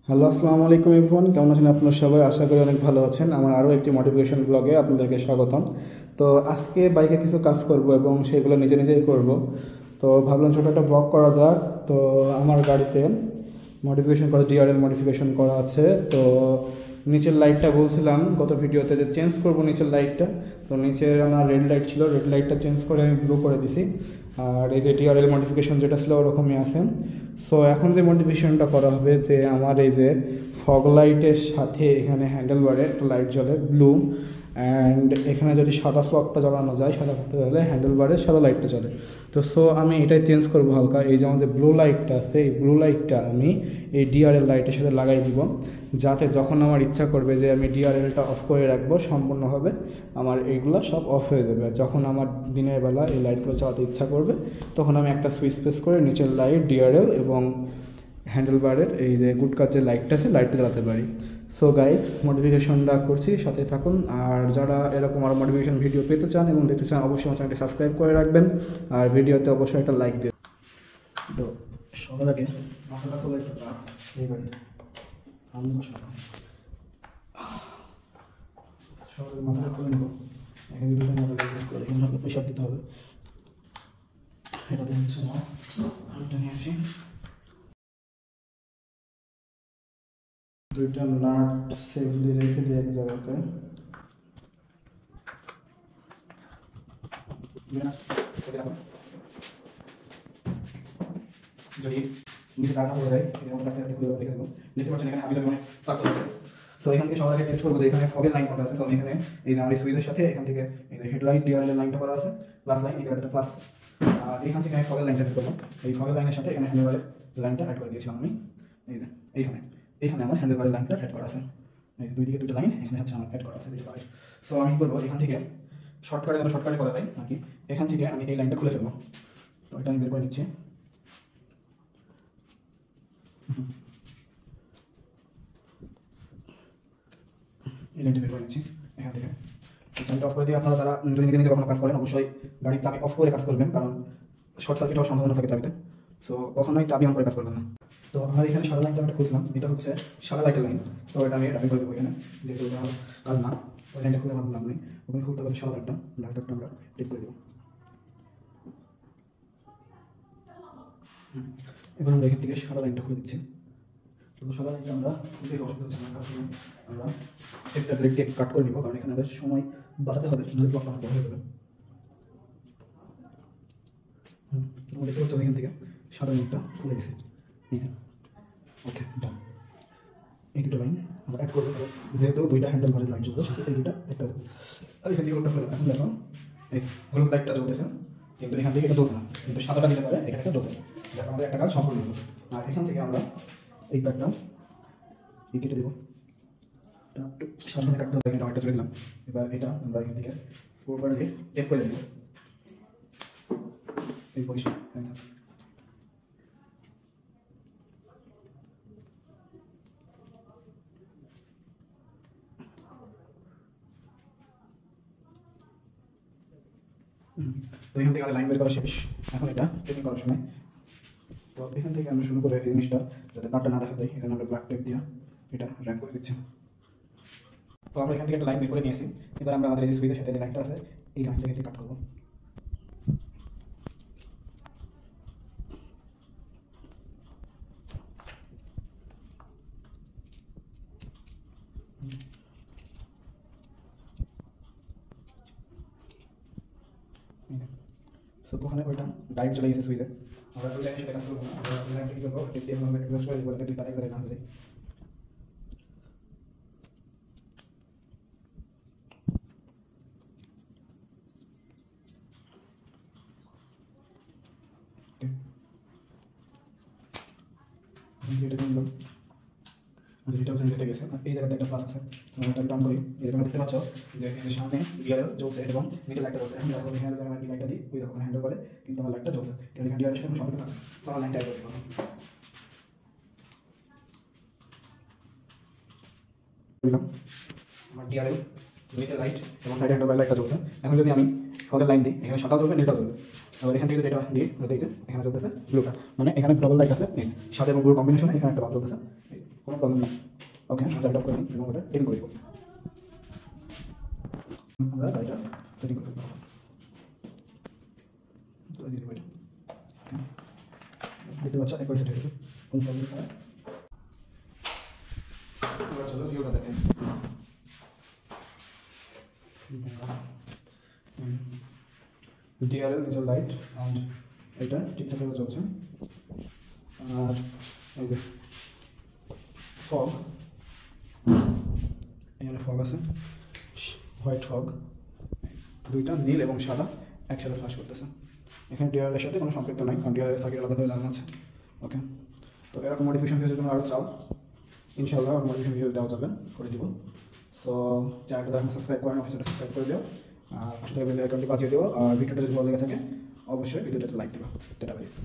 Hello, আসসালামু আলাইকুম everyone. কেমন আছেন আপনারা সবাই? আশা করি অনেক ভালো আছেন। আমার আরও একটি মোটিভেশন ব্লগে আপনাদেরকে স্বাগতম। তো আজকে বাইকে কিছু কাজ করব এবং সেগুলো নিজে নিজেই করব। তো ভাবলাম ছোটো একটা ব্লগ করা যাক। তো আমার গাড়িতে মডিফিকেশন করা, ডিআরএল মডিফিকেশন করা আছে। তো নিচের লাইটটা বলছিলাম গত ভিডিওতে যে চেঞ্জ করব নিচের লাইটটা। তো নিচের আমার রেড লাইট ছিল, রেড লাইটটা চেঞ্জ করে আমি ব্লু করে দিছি। আর এই যে ডিআরএল মডিফিকেশন যেটা ছিল ওরকমই আছে। সো এখন যে মডিফিকেশনটা করা হবে যে আমার এই যে ফগ লাইটের সাথে এখানে হ্যান্ডেল বারে একটা লাইট জ্বলে ব্লু, অ্যান্ড এখানে যদি সাদা ফগটা জ্বালানো যায়, সাদা ফগটা জ্বলে হ্যান্ডেল বারে সাদা লাইটটা জ্বলে। তো সো আমি এটাই চেঞ্জ করবো হালকা। এই যে আমার যে ব্লু লাইটটা আছে, এই ব্লু লাইটটা আমি এই ডিআরএল লাইটের সাথে লাগাই দিব, যাতে যখন আমার ইচ্ছা করবে যে আমি ডিআরএলটা অফ করে রাখবো সম্পূর্ণভাবে, আমার এইগুলো সব অফ হয়ে যাবে। যখন আমার দিনের বেলা এই লাইটগুলো চালাতে ইচ্ছা করবে তখন আমি একটা সুইচ প্রেস করে নিচের লাইট, ডিআরএল এবং হ্যান্ডেল বারের এই যে গুটকার যে লাইটটা আছে লাইটটা জ্বালাতে পারি। সো গাইস, মডিফিকেশনটা করছি, সাথে থাকুন। আর যারা এরকম আরও মডিফিকেশন ভিডিও পেতে চান এবং দেখতে চান অবশ্যই আমার চ্যানেলটি সাবস্ক্রাইব করে রাখবেন, আর ভিডিওতে অবশ্যই একটা লাইক দেবেন। তো সবার আগে মাথাটা খুলে একটা সবার মাথাটা খুলে নেব। এখানে দুটো মাথা ইউজ করে এখানে প্রেশার দিতে হবে। এটাতে হচ্ছে না, আরেকটা নিয়ে আসি। দুইটা নাট সেফলি রেখে দিই এক জায়গাতে। যদি নিচে টাকা পড়ে যায় এরকম আস্তে আস্তে খুলে রেখে দেবো। দেখতে পাচ্ছেন এখানে হাবি মানে তাক আছে। সো এখান থেকে সবার আগে টেস্ট করবো যে এখানে ফগের লাইন করা আছে। তো আমি এখানে এই আমার সুইচের সাথে এখান থেকে এই যে হেডলাইট ডিআরএল লাইনটা করা আছে, প্লাস লাইন, এই জায়গাটা প্লাস আছে। আর এখান থেকে আমি ফগের লাইনটা অ্যাড করলাম। এই ফগের লাইনের সাথে এখানে হ্যান্ডেলবারের লাইনটা অ্যাড করে দিয়েছিলাম আমি। এই যে এইখানে আমার হ্যান্ডেলবারের লাইনটা অ্যাড করা আছে। এই যে দুই দিকে দুটো লাইন এখানে হচ্ছে আমার অ্যাড করা আছে দুটো লাইন। সো আমি করবো এখান থেকে শর্টকাটে করা যায় নাকি, এখান থেকে আমি এই লাইনটা খুলে ফেলবো। তো এটা আমি বের করে নিচ্ছি। এই লাইনটা বের করে নিচ্ছি এখান থেকে। লাইনটা অফ করে দিয়ে আপনারা যারা যদি নিজে নিজে কখনো কাজ করেন অবশ্যই গাড়ির চাবি অফ করে কাজ করবেন, কারণ শর্ট সার্কিট হওয়ার সম্ভাবনা থাকে চাবিতে। সো কখনোই চাবি অন করে কাজ করবেন না। তো আমার এখানে সাদা লাইনটা একটা খুঁজলাম, এটা হচ্ছে সাদা লাইটের লাইন। সো এটা আমি রাখি করে দেবো এখানে, যেহেতু কাজ না ওই লাইনটা খুলে আমার লাভ নেই। ওখানে খুলতে হবে সাদা লাইটটা, ব্ল্যাক লাইটটা আমরা টিক করে দেবো। এবার আমরা এখান থেকে সাদা লাইনটা খুলে দিচ্ছি। তো সাদা লাইনটা আমরা খুলতে অসুবিধা হচ্ছে না, আমরা একটা ব্লেড দিয়ে কাট করে নিব, কারণ এখানে আমাদের সময় বাঁচাতে হবে, নদীর ব্লকটা আমার বড় হয়ে যাবে। তোমরা দেখতে পাচ্ছ এখান থেকে সাদা লাইনটা খুলে দিছে। এই যে ওকে ডান। এই দুটো লাইন আমরা অ্যাড করবো, যেহেতু দুইটা হ্যান্ডেল ঘরের লাইট জ্বলবে সেহেতু এই দুইটা একটা যাবে। আর এখান থেকে খুলে এখন দেখো এই হলুদ লাইটটা জ্বলতেছে, কিন্তু এখান থেকে এটা জ্বলছে না, কিন্তু সাদাটা দিলে পরে এখানে একটা জ্বলতেছে। দেখো আমাদের একটা কাজ সম্পূর্ণ হলো। আর এখান থেকে আমরা এই প্যাডটা কেটে দেবো, একটু সাবধানে কাটতে হবে। এটা চলে দিলাম। এবার এটা আমরা এখান থেকে পুরোবার দিয়ে টেপ করে দেবো এই পজিশন। তো এখান থেকে আমাদের লাইন বের করা শেষ। এখন এটা টেপিং করার সময়, তো এখান থেকে আমরা শুরু করে এই জিনিসটা যাতে তারটা না দেখা যায় এখানে আমরা ব্ল্যাক টেপ দিয়ে এটা র্যাপ করে দিচ্ছি। তো আমরা এখান থেকে একটা লাইন বের করে নিয়েছি। এবার আমরা আমাদের এই সুইচের সাথে যে লাইনটা আছে এই লাইনটা থেকে কাট করবো। তো ওখানে ওইটা ডাইরেক্ট চলে গেছে সুইচে। আমরা ওই লাইনের সাথে কাজ করবো না, আমরা ওই লাইনটা কী করবো টেপ দিয়ে আমরা অ্যাডজাস্ট করে দেবো যাতে দুই তার একবারে না হয়ে যায়। এটা নিলাম, আর যেটা হচ্ছে রিলেটে গেছে, আর এই জায়গাতে একটা প্লাস আছে। আমরা এটা টার্ন করি, এই তোমরা দেখতে পাচ্ছ যে সামনে ডিআরএল জ্বলছে এবং নিচে লাইটটা জ্বলছে। এখন দেখো এখানে যদি আমরা এই লাইটটা দিই, ওই দেখো হ্যান্ডেল করে কিন্তু আমার লাইটটা জ্বলছে। এটা এখানে ডিআরএল সাথে কোনো সম্পর্ক আছে, তো আমার লাইনটা অ্যাড করে দিলাম। আমার ডিআরএল নিচে লাইট এবং সাইডে হ্যান্ডেল লাইটটা জ্বলছে। এখন যদি আমি ফগের লাইন দিই, এখানে সাদা জ্বলবে, নীলটা জ্বলবে। আবার এখান থেকে যদি এটা দিই, এই যে এখানে জ্বলতেছে ব্লুটা, মানে এখানে ডবল লাইট আছে, এই সাদা এবং ব্লুর কম্বিনেশনে এখানে একটা বাল্ব জ্বলতেছে। কোনো প্রবলেম নেই। ওকে, লাইট অফ করে নিই এবং ওটা টেন করে দেবো। আমরা লাইটটা সেটিং করে দেবো। তো দিয়ে দেবো এটা। দেখতে পাচ্ছ একবার সেট হয়ে গেছে, কোনো প্রবলেম হয়। এবার চলো ভিউটা দেখেন। ডিআরএল নিজের লাইট অ্যান্ড এটা ঠিকঠাকভাবে চলছে। আর এই যে ফগ, এখানে ফগ আছে, হোয়াইট ফগ, দুইটা নীল এবং সাদা একসাথে ফ্লাশ করতেছে। এখানে ডিআরএলের সাথে কোনো সম্পৃক্ত নাই, কারণ ডিআরএল সার্কিট আলাদাভাবে লাগানো আছে। ওকে, তো এরকম মডিফিকেশন যদি তোমরা আরও চাও, ইনশাআল্লাহ মডিফিকেশন ভিডিও দেওয়া যাবে, করে দিব। সো চ্যানেলটা যারা সাবস্ক্রাইব করেন অবশ্যই সাবস্ক্রাইব করে দিও, আর পাশে থেকে বেল আইকনটি বাজিয়ে দিও। আর ভিডিওটা যদি ভালো লেগে থাকে অবশ্যই ভিডিওটাতে লাইক দেবো। Tata guys.